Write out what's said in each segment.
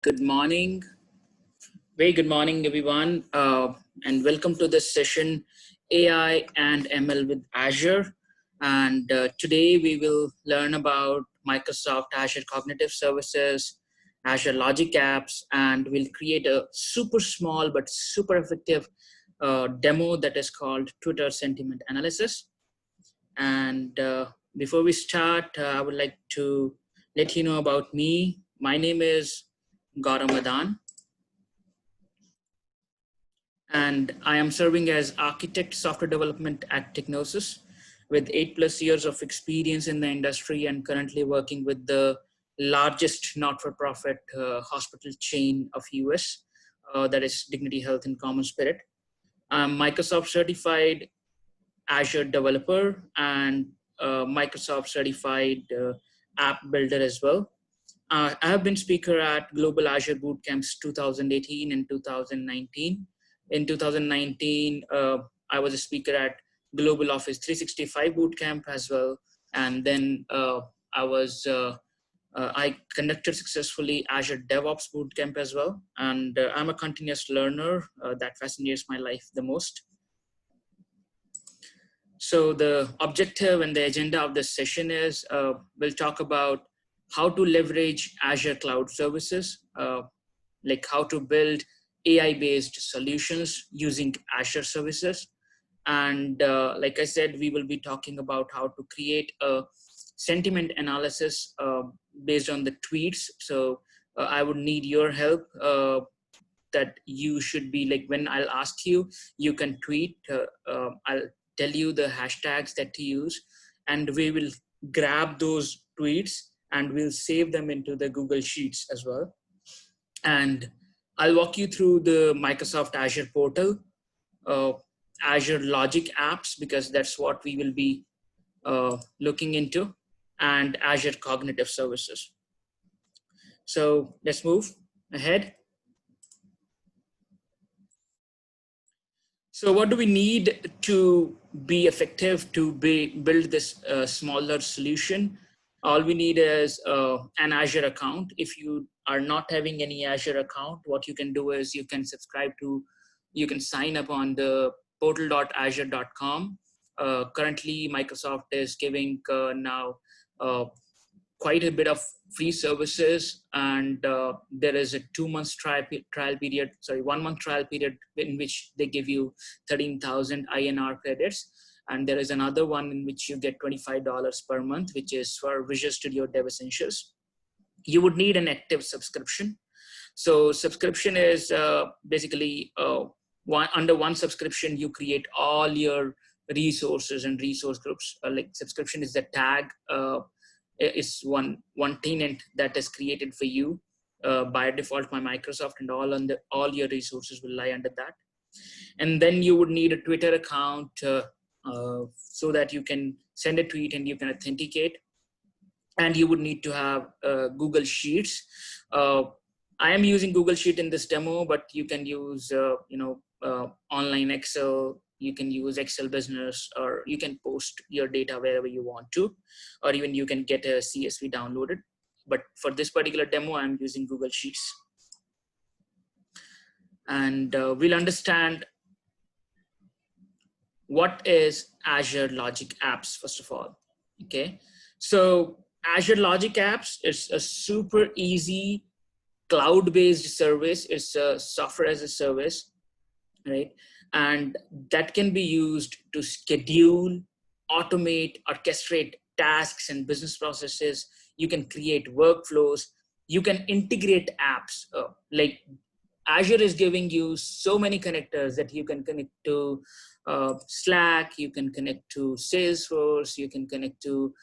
Good morning. Very good morning, everyone, and welcome to this session, AI and ML with Azure. And today we will learn about Microsoft Azure Cognitive Services, Azure Logic Apps, and we'll create a super small but super effective demo that is called Twitter Sentiment Analysis. And before we start, I would like to let you know about me. My name is Gautam Madan, and I am serving as architect software development at Technosis with 8+ years of experience in the industry and currently working with the largest not-for-profit hospital chain of US, that is Dignity Health and Common Spirit. I'm Microsoft certified Azure developer and Microsoft certified app builder as well. I have been speaker at Global Azure Bootcamps 2018 and 2019. In 2019, I was a speaker at Global Office 365 Bootcamp as well. And then I conducted successfully Azure DevOps Bootcamp as well. And I'm a continuous learner that fascinates my life the most. So the objective and the agenda of this session is we'll talk about how to leverage Azure Cloud Services, like how to build AI-based solutions using Azure services. And like I said, we will be talking about how to create a sentiment analysis based on the tweets. So I would need your help. That you should be like, when I'll ask you, you can tweet. I'll tell you the hashtags that to use, and we will grab those tweets and we'll save them into the Google Sheets as well. And I'll walk you through the Microsoft Azure portal, Azure Logic Apps, because that's what we will be looking into, and Azure Cognitive Services. So let's move ahead. So what do we need to be effective to build this smaller solution? All we need is an Azure account. If you are not having any Azure account, what you can do is you can sign up on the portal.azure.com. Currently, Microsoft is giving now quite a bit of free services, and there is a 2-month trial period, 1-month trial period in which they give you 13,000 INR credits. And there is another one in which you get $25 per month, which is for Visual Studio Dev Essentials. You would need an active subscription. So subscription is basically under one subscription, you create all your resources and resource groups. Like subscription is the tag, is one tenant that is created for you by default by Microsoft, and all your resources will lie under that. And then you would need a Twitter account so that you can send a tweet and you can authenticate. And you would need to have Google Sheets. I am using Google Sheet in this demo, but you can use online Excel. You can use Excel Business, or you can post your data wherever you want to, or even you can get a CSV downloaded. But for this particular demo, I'm using Google Sheets. And we'll understand what is Azure Logic Apps, first of all. Okay, so Azure Logic Apps is a super easy cloud-based service. It's a software as a service, right? And that can be used to schedule, automate, orchestrate tasks and business processes. You can create workflows. You can integrate apps. Like Azure is giving you so many connectors that you can connect to Slack, you can connect to Salesforce, you can connect to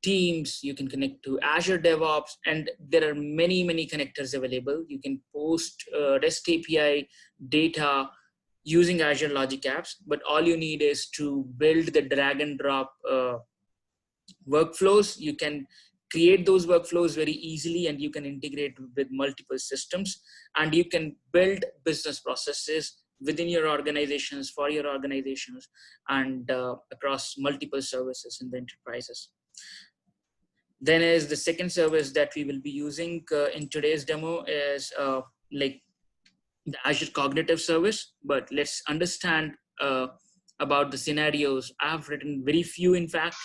Teams, you can connect to Azure DevOps, and there are many connectors available. You can post REST API data using Azure Logic Apps, but all you need is to build the drag and drop workflows. You can create those workflows very easily, and you can integrate with multiple systems, and you can build business processes within your organizations, for your organizations, and across multiple services in the enterprises. Then is the second service that we will be using in today's demo is like the Azure Cognitive Service. But let's understand about the scenarios. I've written very few, in fact,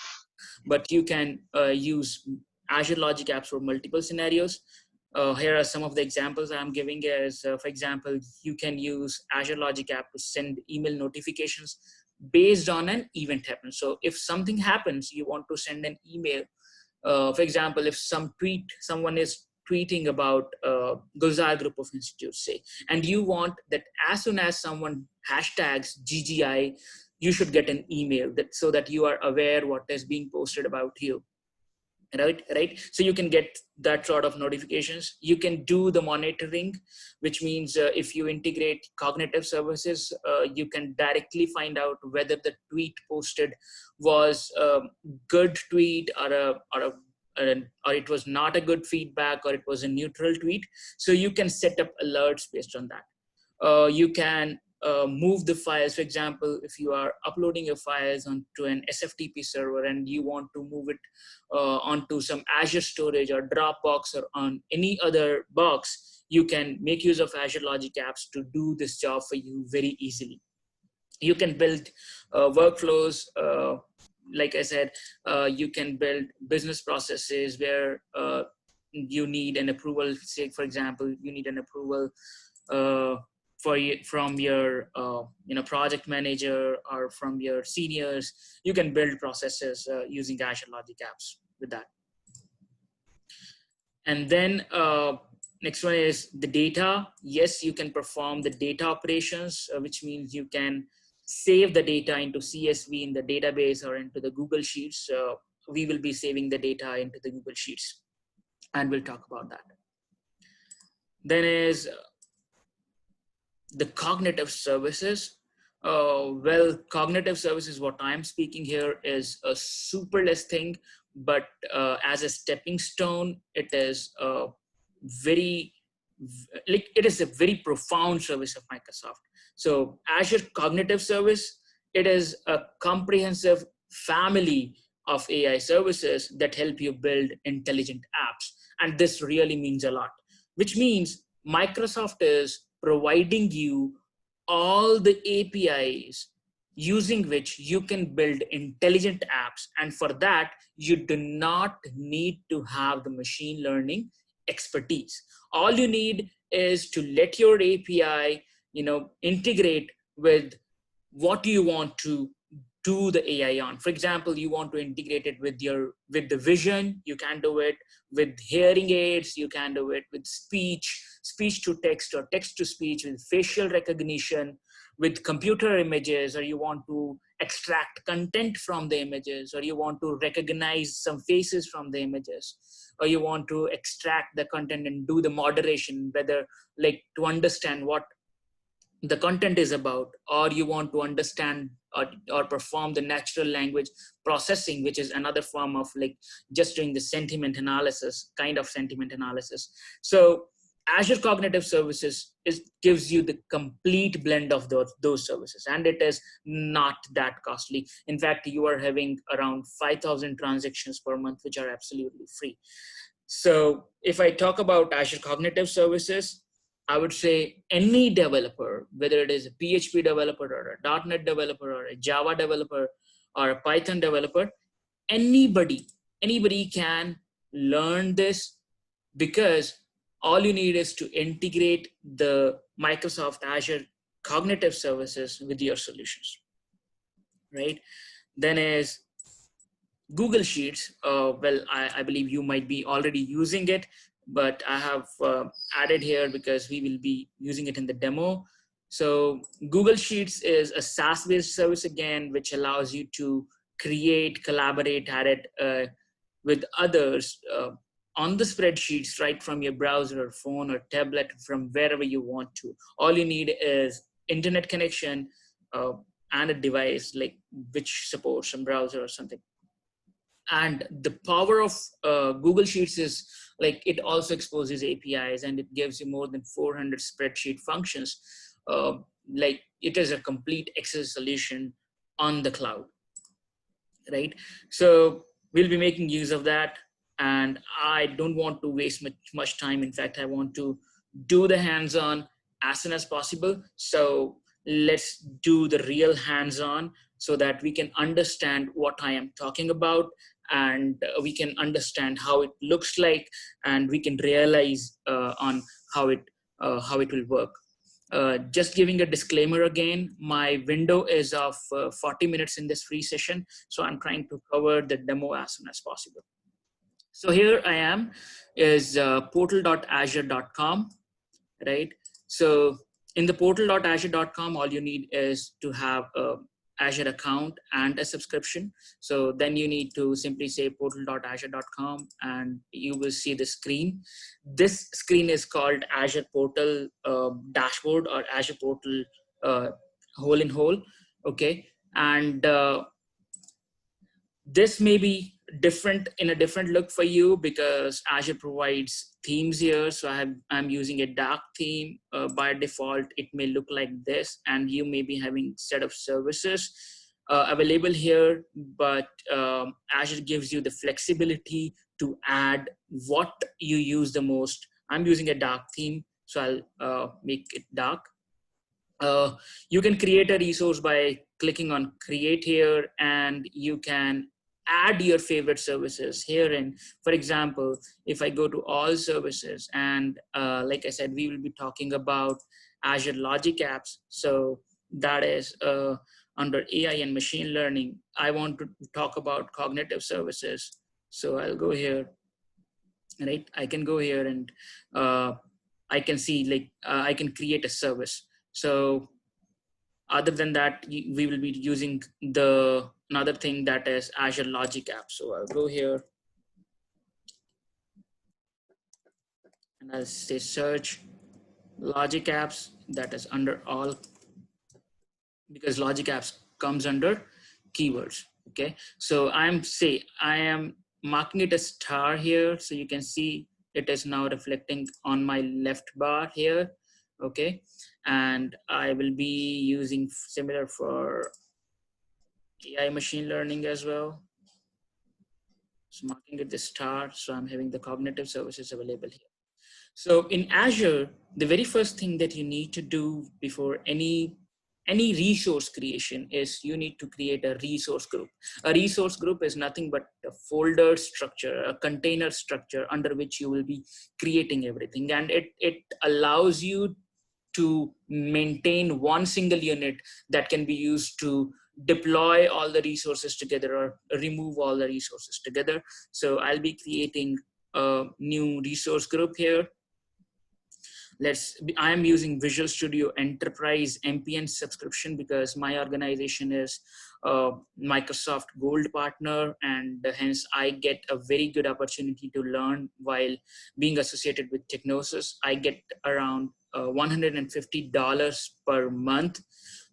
but you can use Azure Logic Apps for multiple scenarios. Here are some of the examples I'm giving as, for example, you can use Azure Logic App to send email notifications based on an event happens. So if something happens, you want to send an email. For example, if someone is tweeting about Gulzar Group of Institutes, say, and you want that as soon as someone hashtags GGI, you should get an email that so that you are aware what is being posted about you. Right. So you can get that sort of notifications. You can do the monitoring, which means if you integrate cognitive services, you can directly find out whether the tweet posted was a good tweet or it was not a good feedback, or it was a neutral tweet. So you can set up alerts based on that. You can move the files. For example, if you are uploading your files onto an SFTP server and you want to move it onto some Azure storage or Dropbox or on any other box, you can make use of Azure Logic Apps to do this job for you very easily. You can build workflows. Like I said, you can build business processes where you need an approval. Say, for example, you need an approval from your project manager or from your seniors. You can build processes using Azure Logic Apps with that. And then next one is the data. Yes, you can perform the data operations, which means you can save the data into CSV in the database or into the Google Sheets. We will be saving the data into the Google Sheets, and we'll talk about that. Then is the cognitive services. Well, cognitive services, what I'm speaking here is a superless thing, but as a stepping stone, it is a very profound service of Microsoft. So Azure Cognitive Service, it is a comprehensive family of AI services that help you build intelligent apps. And this really means a lot, which means Microsoft is providing you all the APIs using which you can build intelligent apps. And for that, you do not need to have the machine learning expertise. All you need is to let your API, integrate with what you want to do the AI on. For example, you want to integrate it with the vision, you can do it with hearing aids, you can do it with speech to text or text to speech, with facial recognition, with computer images, or you want to extract content from the images, or you want to recognize some faces from the images, or you want to extract the content and do the moderation, whether like to understand what the content is about, or you want to understand or perform the natural language processing, which is another form of like just doing the sentiment analysis, kind of sentiment analysis. So Azure Cognitive Services gives you the complete blend of those services, and it is not that costly. In fact, you are having around 5,000 transactions per month, which are absolutely free. So if I talk about Azure Cognitive Services, I would say any developer, whether it is a PHP developer or a .NET developer or a Java developer or a Python developer, anybody can learn this, because all you need is to integrate the Microsoft Azure Cognitive Services with your solutions, right? Then is Google Sheets. Well, I believe you might be already using it, but I have added here because we will be using it in the demo. So Google Sheets is a SaaS-based service again, which allows you to create, collaborate, edit with others on the spreadsheets right from your browser or phone or tablet, from wherever you want to. All you need is internet connection and a device like which supports some browser or something. And the power of Google Sheets is like it also exposes APIs, and it gives you more than 400 spreadsheet functions. Like it is a complete Excel solution on the cloud, right? So we'll be making use of that. and I don't want to waste much time. In fact, I want to do the hands-on as soon as possible. So let's do the real hands-on so that we can understand what I am talking about, and we can understand how it looks like, and we can realize on how it will work. Just giving a disclaimer again, my window is of 40 minutes in this free session, so I'm trying to cover the demo as soon as possible. So here I am is portal.azure.com, right? So in the portal.azure.com, all you need is to have a Azure account and a subscription. So then you need to simply say portal.azure.com and you will see the screen. This screen is called Azure Portal Dashboard or Azure Portal Hole in Hole. Okay. And this may be different in a different look for you because Azure provides themes here. So I'm using a dark theme. By default, it may look like this, and you may be having set of services available here, but Azure gives you the flexibility to add what you use the most. I'm using a dark theme, so I'll make it dark. You can create a resource by clicking on create here, and you can add your favorite services here. And for example, if I go to all services, and like I said, we will be talking about Azure Logic Apps. So that is under AI and machine learning. I want to talk about cognitive services. So I'll go here, right? I can go here and I can see like I can create a service. So other than that, we will be using the another thing that is Azure Logic Apps. So I'll go here and I'll say search Logic Apps. That is under all, because Logic Apps comes under keywords. Okay, so I am marking it a star here, so you can see it is now reflecting on my left bar here. Okay, and I will be using similar for AI machine learning as well. So marking it the star, so I'm having the cognitive services available here. So in Azure, the very first thing that you need to do before any resource creation is you need to create a resource group. A resource group is nothing but a folder structure, a container structure under which you will be creating everything. And it allows you to maintain one single unit that can be used to deploy all the resources together or remove all the resources together. So I'll be creating a new resource group here. I am using Visual Studio Enterprise MPN subscription because my organization is a Microsoft Gold partner, and hence I get a very good opportunity to learn while being associated with Technosis. I get around $150 per month.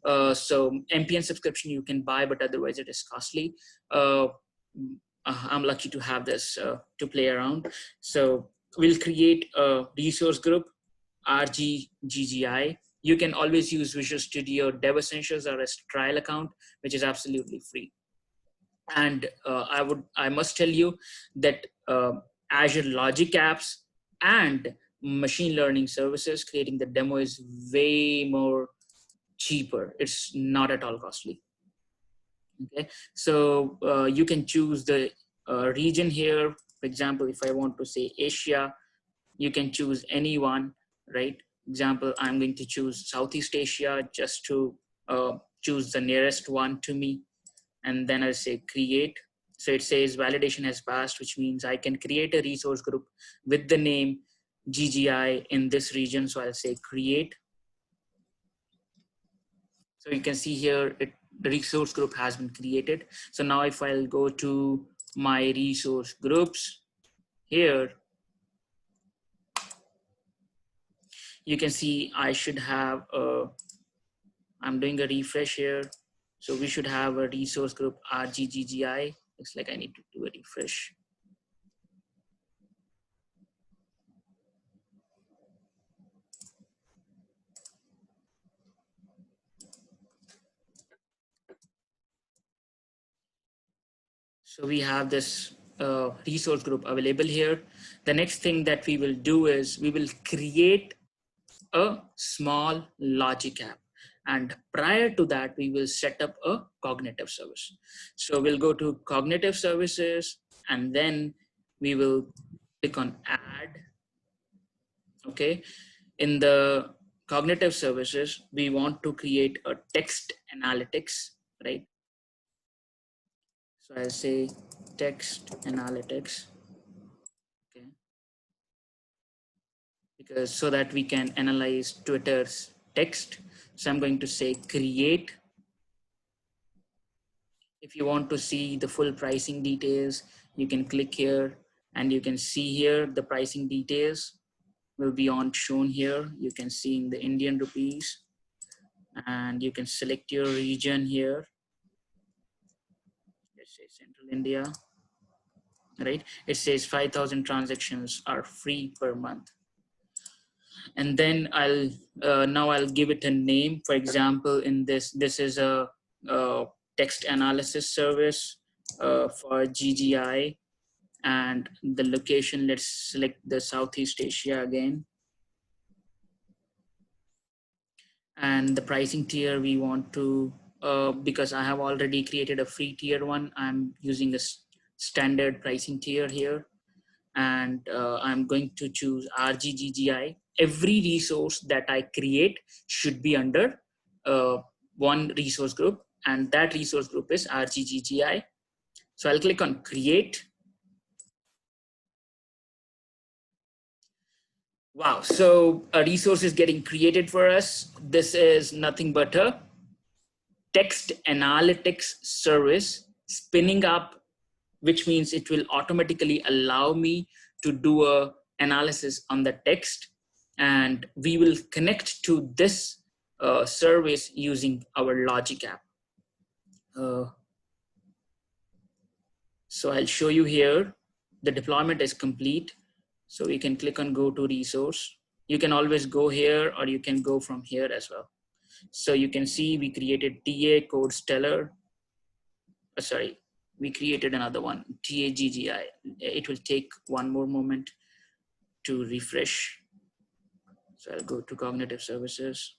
So MPN subscription you can buy, but otherwise it is costly. I'm lucky to have this to play around. So we'll create a resource group, RGGGI. You can always use Visual Studio Dev Essentials or a trial account, which is absolutely free. And I must tell you that Azure Logic Apps and machine learning services, creating the demo is way more cheaper. It's not at all costly. Okay, so you can choose the region here. For example, if I want to say Asia, you can choose any one, right? Example, I'm going to choose Southeast Asia just to choose the nearest one to me. And then I'll say create. So it says validation has passed, which means I can create a resource group with the name GGI in this region. So I'll say create. So you can see here, the resource group has been created. So now if I'll go to my resource groups here, you can see I should have I'm doing a refresh here. So we should have a resource group RGGGI. Looks like I need to do a refresh. So we have this resource group available here. The next thing that we will do is we will create a small logic app. And prior to that, we will set up a cognitive service. So we'll go to cognitive services, and then we will click on add. Okay. In the cognitive services, we want to create a text analytics, right? So I'll say text analytics. Okay. Because so that we can analyze Twitter's text. So I'm going to say create. If you want to see the full pricing details, you can click here and you can see here the pricing details will be shown here. You can see in the Indian rupees, and you can select your region here. Let's say Central India, right? It says 5,000 transactions are free per month. And then now I'll give it a name. For example, in this is a text analysis service for GGI, and the location, let's select the Southeast Asia again. And the pricing tier we want to, because I have already created a free tier one, I'm using a standard pricing tier here. And I'm going to choose RGGGI. Every resource that I create should be under one resource group, and that resource group is RGGGI. So I'll click on create. Wow, so a resource is getting created for us. This is nothing but a text analytics service spinning up, which means it will automatically allow me to do a analysis on the text, and we will connect to this service using our logic app. So I'll show you here. The deployment is complete. So we can click on go to resource. You can always go here, or you can go from here as well. So you can see we created TA code stellar. Sorry, we created another one, TAGGI. It will take one more moment to refresh. So I'll go to cognitive services.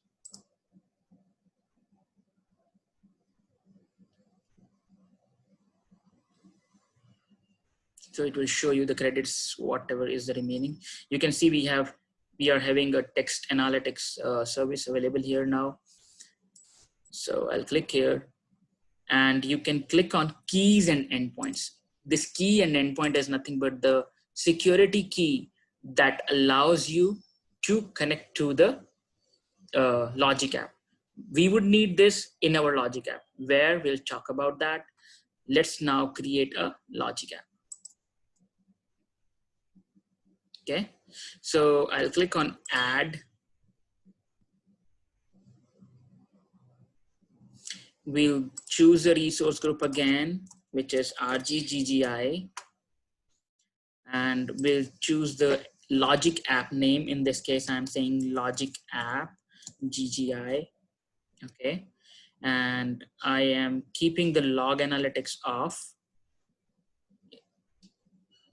So it will show you the credits, whatever is the remaining. You can see we are having a text analytics service available here now. So I'll click here, and you can click on keys and endpoints. This key and endpoint is nothing but the security key that allows you to connect to the logic app. We would need this in our logic app, where we'll talk about that. Let's now create a logic app. Okay, so I'll click on add. We'll choose a resource group again, which is RGGGI, and we'll choose the logic app name. In this case, I'm saying logic app GGI. Okay, and I am keeping the log analytics off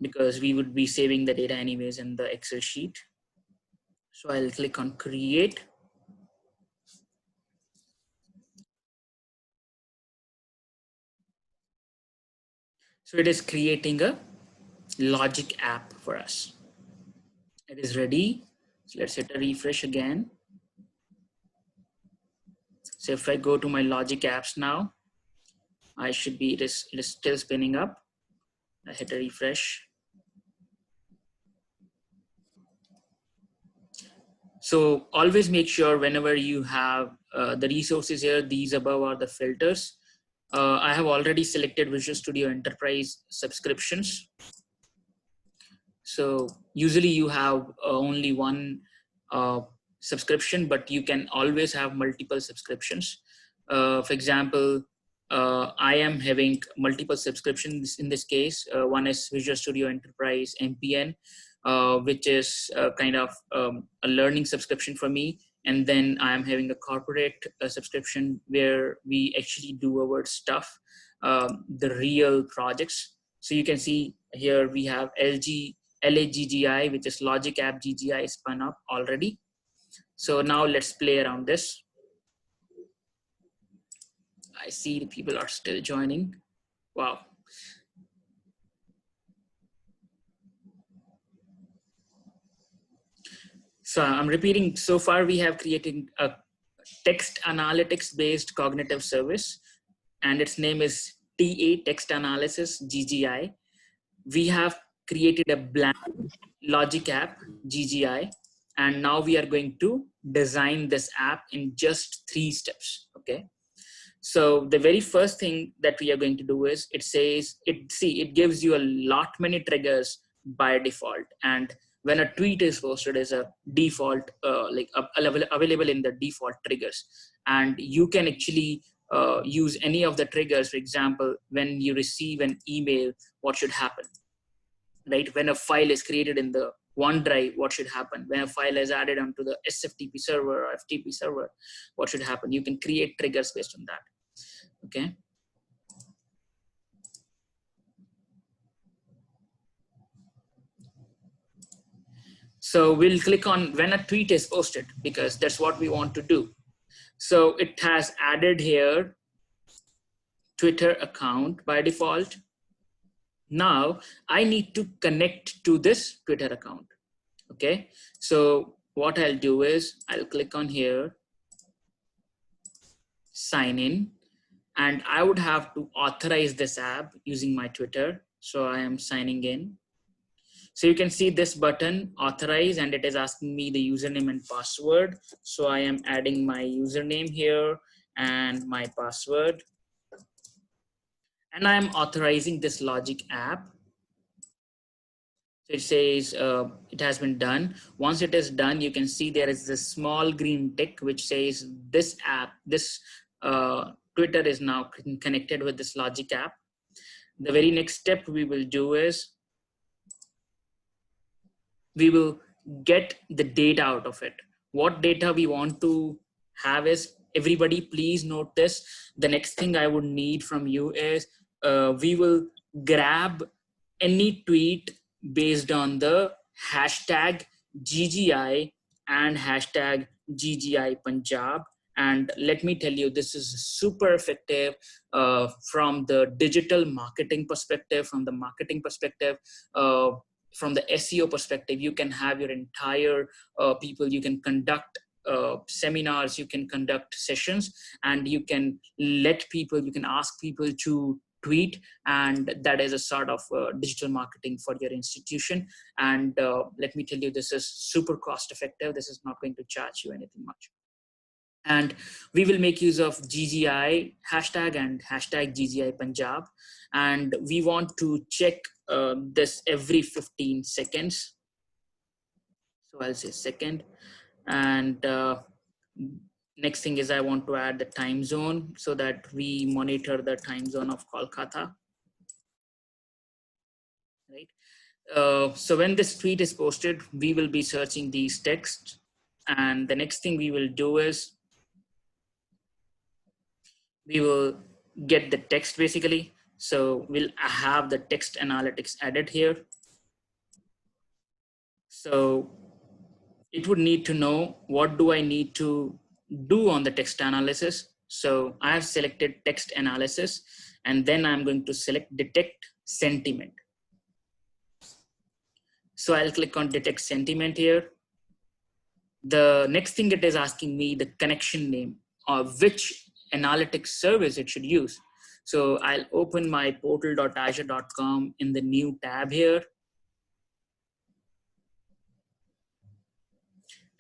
because we would be saving the data anyways in the Excel sheet. So I'll click on create. So it is creating a logic app for us. It is ready. So let's hit a refresh again. So if I go to my logic apps now, I should be, it is still spinning up. I hit a refresh. So always make sure whenever you have the resources here, these above are the filters. I have already selected Visual Studio Enterprise subscriptions. So usually you have only one subscription, but you can always have multiple subscriptions. For example, I am having multiple subscriptions in this case. One is Visual Studio Enterprise MPN, which is kind of a learning subscription for me. And then I am having a corporate subscription where we actually do our stuff, the real projects. So you can see here we have LAGGI, which is Logic App GGI spun up already. So now let's play around this. I see the people are still joining. Wow. So I'm repeating, so far we have created a text analytics based cognitive service, and its name is TA, Text Analysis GGI. We have created a blank Logic App GGI, and now we are going to design this app in just 3 steps. Okay. So the very first thing that we are going to do is it gives you a lot many triggers by default, and when a tweet is posted is a default available in the default triggers, and you can actually use any of the triggers. For example, when you receive an email, what should happen, right? When a file is created in the OneDrive, what should happen? When a file is added onto the SFTP server or FTP server, what should happen? You can create triggers based on that. Okay. So we'll click on when a tweet is posted, because that's what we want to do. So it has added here Twitter account by default. Now I need to connect to this Twitter account. Okay. So what I'll do is I'll click on here, sign in, and I would have to authorize this app using my Twitter. So I am signing in. So you can see this button, authorize, and it is asking me the username and password. So I am adding my username here and my password. And I'm authorizing this Logic app. So it says it has been done. Once it is done, you can see there is this small green tick which says this app, this Twitter is now connected with this Logic app. The very next step we will do is we will get the data out of it. What data we want to have is, everybody please note this, the next thing I would need from you is we will grab any tweet based on the hashtag GGI and hashtag GGI Punjab. And let me tell you, this is super effective from the digital marketing perspective, from the marketing perspective, from the SEO perspective. You can have your entire people, you can conduct seminars, you can conduct sessions, and you can let people, you can ask people to tweet, and that is a sort of digital marketing for your institution. And let me tell you, this is super cost effective. This is not going to charge you anything much. And we will make use of GGI hashtag and hashtag GGI Punjab. And we want to check this every 15 seconds. So I'll say second. And next thing is I want to add the time zone so that we monitor the time zone of Kolkata. Right. So when this tweet is posted, we will be searching these texts. And the next thing we will do is we will get the text basically. So we'll have the text analytics added here. So it would need to know what do I need to do on the text analysis. So I have selected text analysis, and then I'm going to select detect sentiment. So I'll click on detect sentiment here. The next thing it is asking me the connection name or which analytics service it should use. So I'll open my portal.azure.com in the new tab here.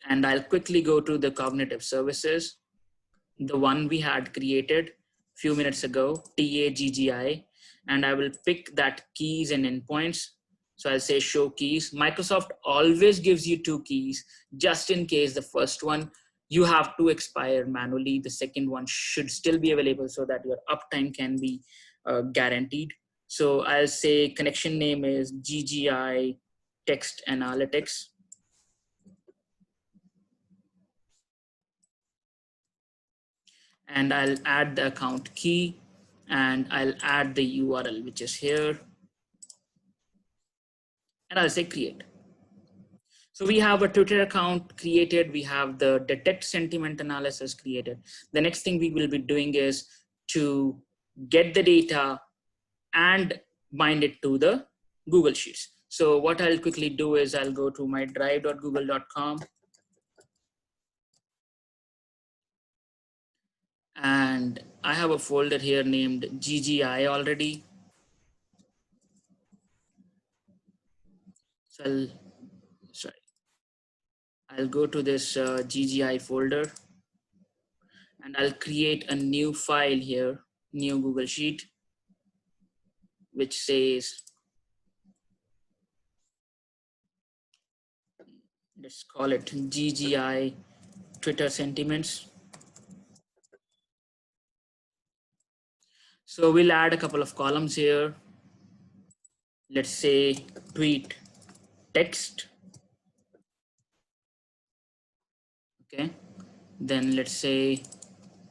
And I'll quickly go to the cognitive services, the one we had created a few minutes ago, TAGGI, and I will pick that keys and endpoints. So I'll say show keys. Microsoft always gives you 2 keys, just in case the first one you have to expire manually. The second one should still be available so that your uptime can be guaranteed. So I'll say connection name is GGI Text Analytics. And I'll add the account key, and I'll add the URL, which is here. and I'll say create. So we have a Twitter account created. We have the detect sentiment analysis created. The next thing we will be doing is to get the data and bind it to the Google Sheets. So what I'll quickly do is I'll go to my drive.google.com, and I have a folder here named GGI already. So I'll go to this GGI folder, and I'll create a new file here, new Google Sheet, which says, let's call it GGI Twitter sentiments. So we'll add a couple of columns here. Let's say tweet text. Okay. Then let's say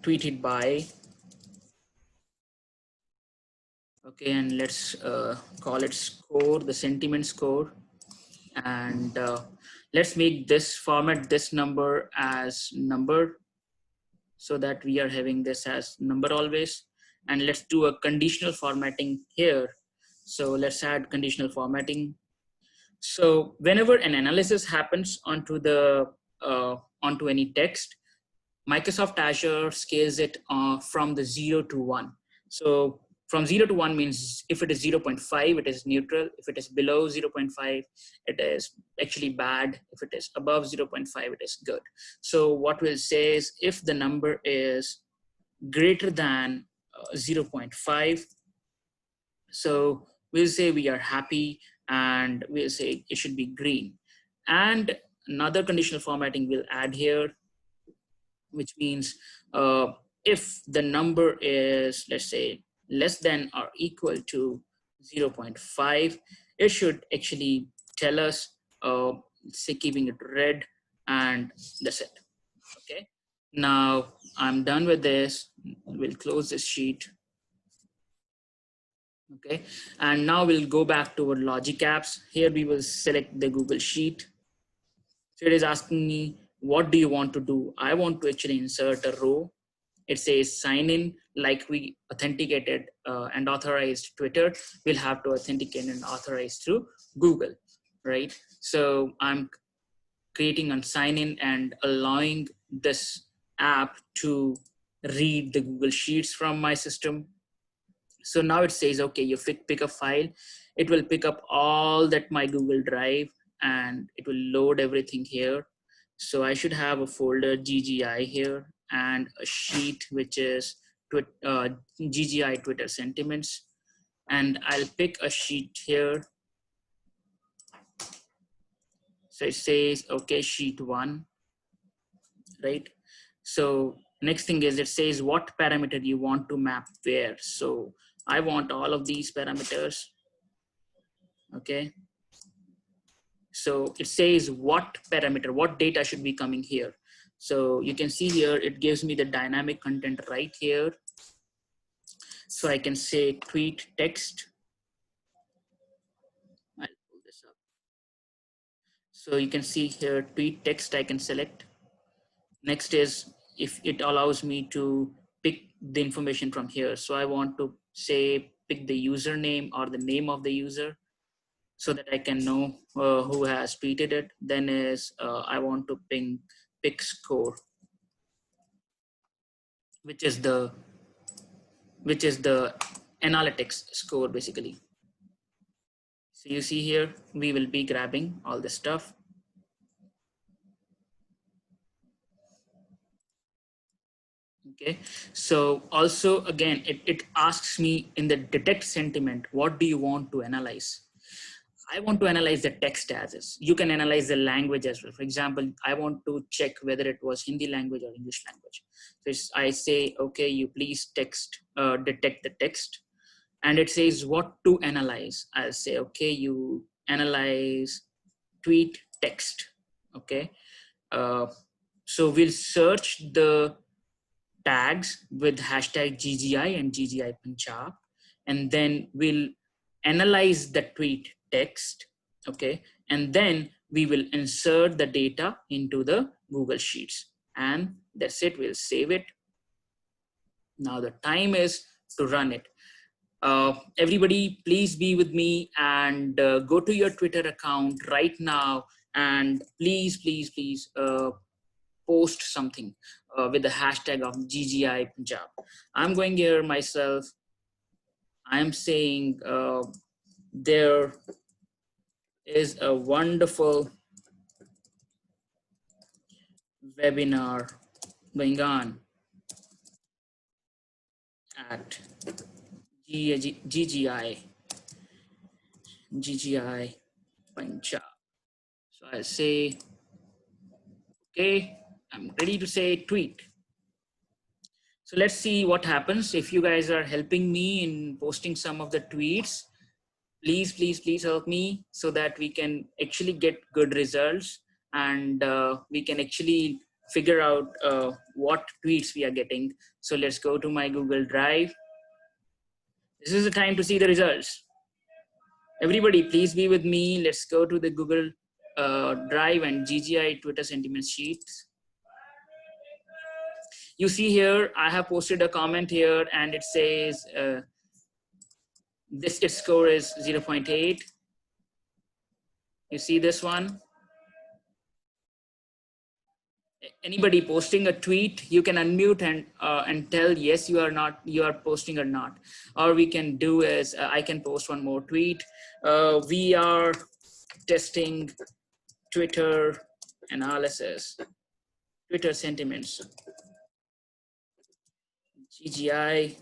tweeted by. Okay. And let's call it score, the sentiment score. And let's make this format, this number as number, so that we are having this as number always. And let's do a conditional formatting here. So let's add conditional formatting. So whenever an analysis happens onto the onto any text, Microsoft Azure scales it from the 0 to 1. So from 0 to 1 means if it is 0.5, it is neutral. If it is below 0.5, it is actually bad. If it is above 0.5, it is good. So what we'll say is if the number is greater than 0.5, so we'll say we are happy, and we'll say it should be green. And another conditional formatting we'll add here, which means if the number is, let's say, less than or equal to 0.5, it should actually tell us, say, keeping it red, and that's it. Okay. Now I'm done with this. We'll close this sheet. Okay. And now we'll go back to our Logic Apps. Here we will select the Google Sheet. So it is asking me, what do you want to do? I want to actually insert a row. It says sign in, like we authenticated and authorized Twitter, we'll have to authenticate and authorize through Google, right? So I'm creating a sign in and allowing this app to read the Google Sheets from my system. So now it says, okay, you pick a file. It will pick up all that my Google Drive, and it will load everything here. So I should have a folder GGI here and a sheet, which is GGI Twitter sentiments. And I'll pick a sheet here. So it says, okay, sheet 1, right? So next thing is it says what parameter you want to map where. So I want all of these parameters. Okay. So it says what parameter, what data should be coming here. So you can see here, it gives me the dynamic content right here. So I can say tweet text. I'll pull this up. So you can see here, tweet text, I can select. Next is if it allows me to pick the information from here. So I want to say, pick the username or the name of the user, so that I can know who has tweeted it. Then is I want to pick score, which is the analytics score basically. So you see here, we will be grabbing all this stuff. Okay, so also again, it asks me in the detect sentiment, what do you want to analyze? I want to analyze the text as is. You can analyze the language as well. For example, I want to check whether it was Hindi language or English language. So I say, okay, you please detect the text. And it says what to analyze. I'll say, okay, you analyze tweet text. Okay. So we'll search the tags with hashtag GGI and GGI Punjab, and then we'll analyze the tweet text. Okay, and then we will insert the data into the Google Sheets, and that's it. We'll save it. Now the time is to run it. Everybody, please be with me and go to your Twitter account right now, and please post something with the hashtag of GGI Punjab. I'm going here myself. I'm saying there is a wonderful webinar going on at GGI Punjab. So I'll say, okay, I'm ready to say tweet. So let's see what happens. If you guys are helping me in posting some of the tweets, please help me so that we can actually get good results, and we can actually figure out what tweets we are getting. So let's go to my Google Drive. This is the time to see the results. Everybody, please be with me. Let's go to the Google Drive and GGI Twitter sentiment sheets. You see here, I have posted a comment here, and it says this its score is 0.8. You see this one? Anybody posting a tweet, you can unmute and tell yes you are posting or not. Or we can do is I can post one more tweet. We are testing Twitter analysis, Twitter sentiments, GGI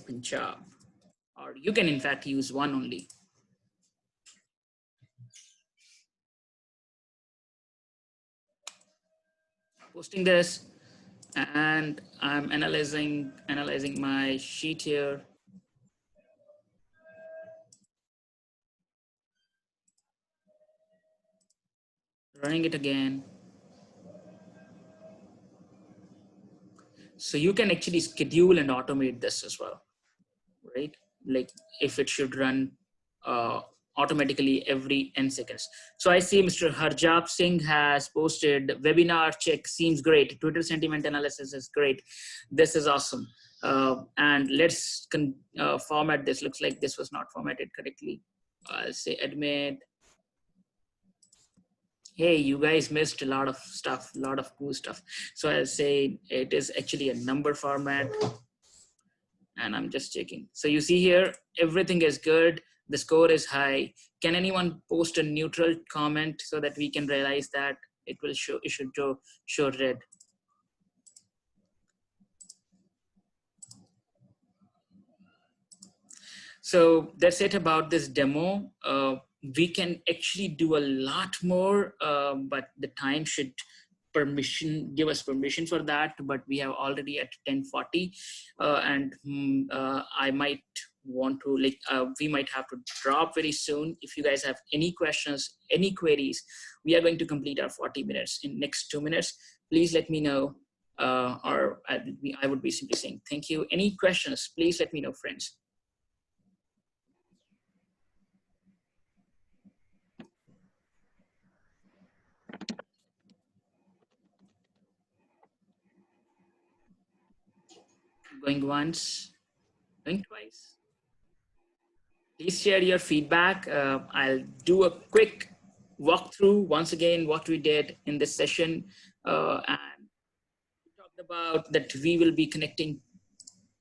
Punjab, or you can in fact use one only. Posting this, and I'm analyzing my sheet here. Running it again. So you can actually schedule and automate this as well, right? Like if it should run automatically every n seconds. So I see Mr. Harjap Singh has posted webinar check, seems great. Twitter sentiment analysis is great. This is awesome. And let's format this. Looks like this was not formatted correctly. I'll say admit. Hey, you guys missed a lot of stuff, a lot of cool stuff. So I'll say it is actually a number format, and I'm just checking. So you see here, everything is good. The score is high. Can anyone post a neutral comment so that we can realize that it will show, it should show red. So that's it about this demo. We can actually do a lot more, but the time should give us permission for that, but we have already at 10:40, and I might want to we might have to drop very soon. If you guys have any questions, any queries, we are going to complete our 40 minutes in next 2 minutes. Please let me know, or I would be simply saying thank you. Any questions, please let me know, friends. Going once, going twice. Please share your feedback. I'll do a quick walkthrough once again what we did in this session, and we talked about that we will be connecting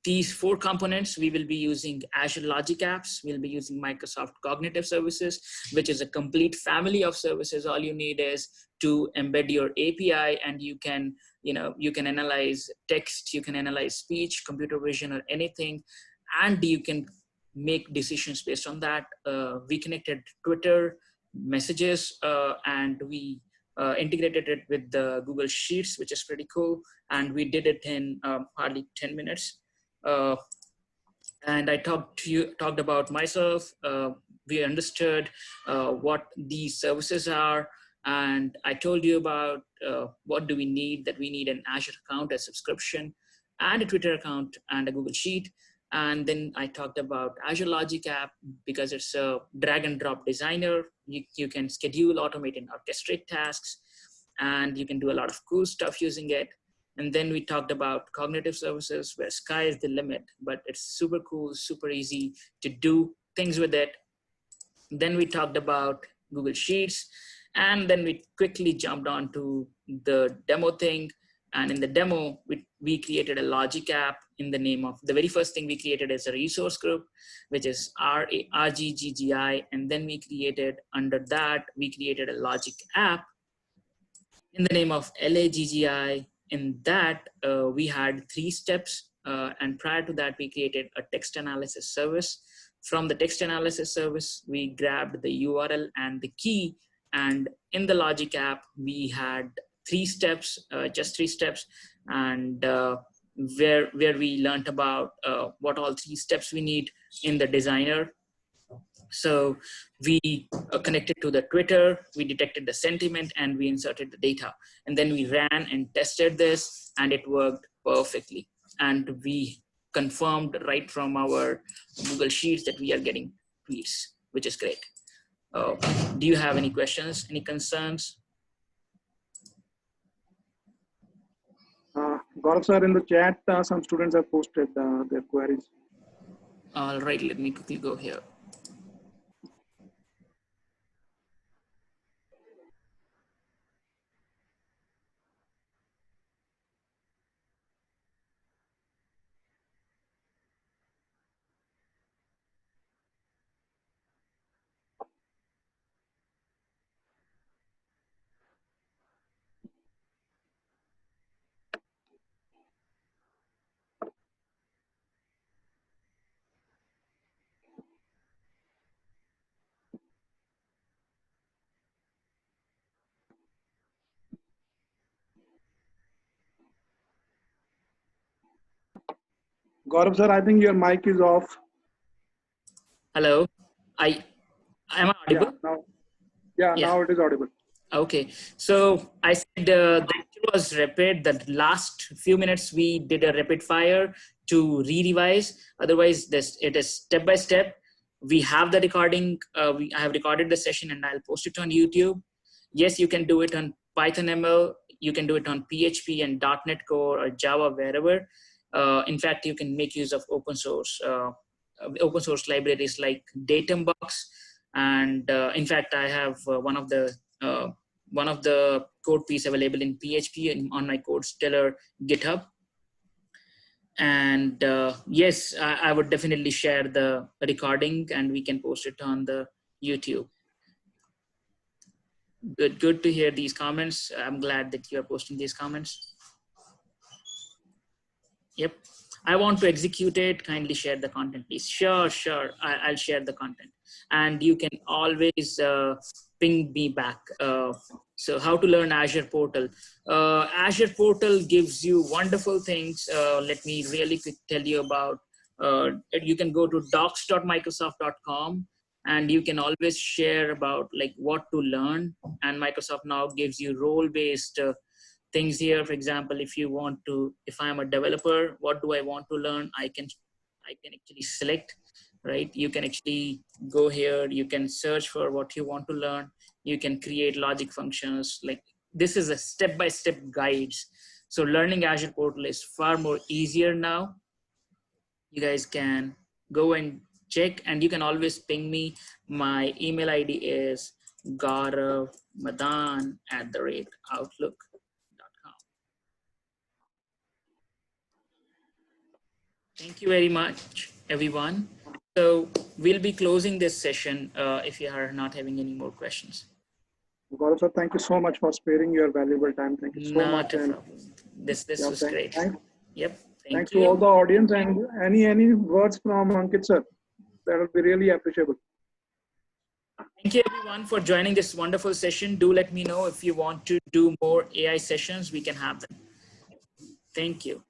these 4 components. We will be using Azure Logic Apps. We'll be using Microsoft Cognitive Services, which is a complete family of services. All you need is to embed your API, and you can analyze text, you can analyze speech, computer vision, or anything, and you can make decisions based on that. We connected Twitter messages, and we integrated it with the Google Sheets, which is pretty cool. And we did it in hardly 10 minutes. And I talked about myself. We understood what these services are, and I told you about what do we need. That we need an Azure account, a subscription, and a Twitter account, and a Google Sheet. And then I talked about Azure Logic App because it's a drag and drop designer. You can schedule, automate, and orchestrate tasks, and you can do a lot of cool stuff using it. And then we talked about cognitive services, where sky is the limit, but it's super cool, super easy to do things with it. Then we talked about Google Sheets, and then we quickly jumped on to the demo thing. And in the demo, we created a logic app in the name of, the very first thing we created is a resource group, which is RGGGI. And then we created, under that, we created a logic app in the name of LAGGI. In that, we had 3 steps. And prior to that, we created a text analysis service. From the text analysis service, we grabbed the URL and the key. And in the logic app, we had 3 steps, just 3 steps. And where we learned about what all 3 steps we need in the designer. So we connected to the Twitter, we detected the sentiment, and we inserted the data. And then we ran and tested this, and it worked perfectly. And we confirmed right from our Google Sheets that we are getting tweets, which is great. Do you have any questions, any concerns? Gaurav sir, in the chat, some students have posted their queries. All right, let me quickly go here. Gaurav sir, I think your mic is off. Hello, am I audible? Yeah, now it is audible. Okay, so I said the lecture was rapid. The last few minutes we did a rapid fire to re-revise. Otherwise, it is step by step. We have the recording. I have recorded the session and I'll post it on YouTube. Yes, you can do it on Python ML. You can do it on PHP and .NET Core or Java, wherever. In fact, you can make use of open source libraries like Datumbox. And in fact, I have one of the code piece available in PHP on my CodeSteller GitHub. And yes, I would definitely share the recording and we can post it on the YouTube. Good to hear these comments. I'm glad that you're posting these comments. Yep. I want to execute it. Kindly share the content, please. Sure. I'll share the content. And you can always ping me back. So how to learn Azure Portal. Azure Portal gives you wonderful things. Let me really quick tell you about, you can go to docs.microsoft.com and you can always share about like what to learn. And Microsoft now gives you role-based things here. For example, if I'm a developer, what do I want to learn? I can actually select, right? You can actually go here, you can search for what you want to learn. You can create logic functions. Like this is a step-by-step guides. So learning Azure Portal is far more easier now. You guys can go and check, and you can always ping me. My email ID is gauravmadan@outlook.com. Thank you very much, everyone. So we'll be closing this session if you are not having any more questions. Gaurav sir, thank you so much for sparing your valuable time. Thank you so much. Not a problem. This was great. Yep. Thanks to all the audience, and any words from Ankit sir, that would be really appreciable. Thank you everyone for joining this wonderful session. Do let me know if you want to do more AI sessions. We can have them. Thank you.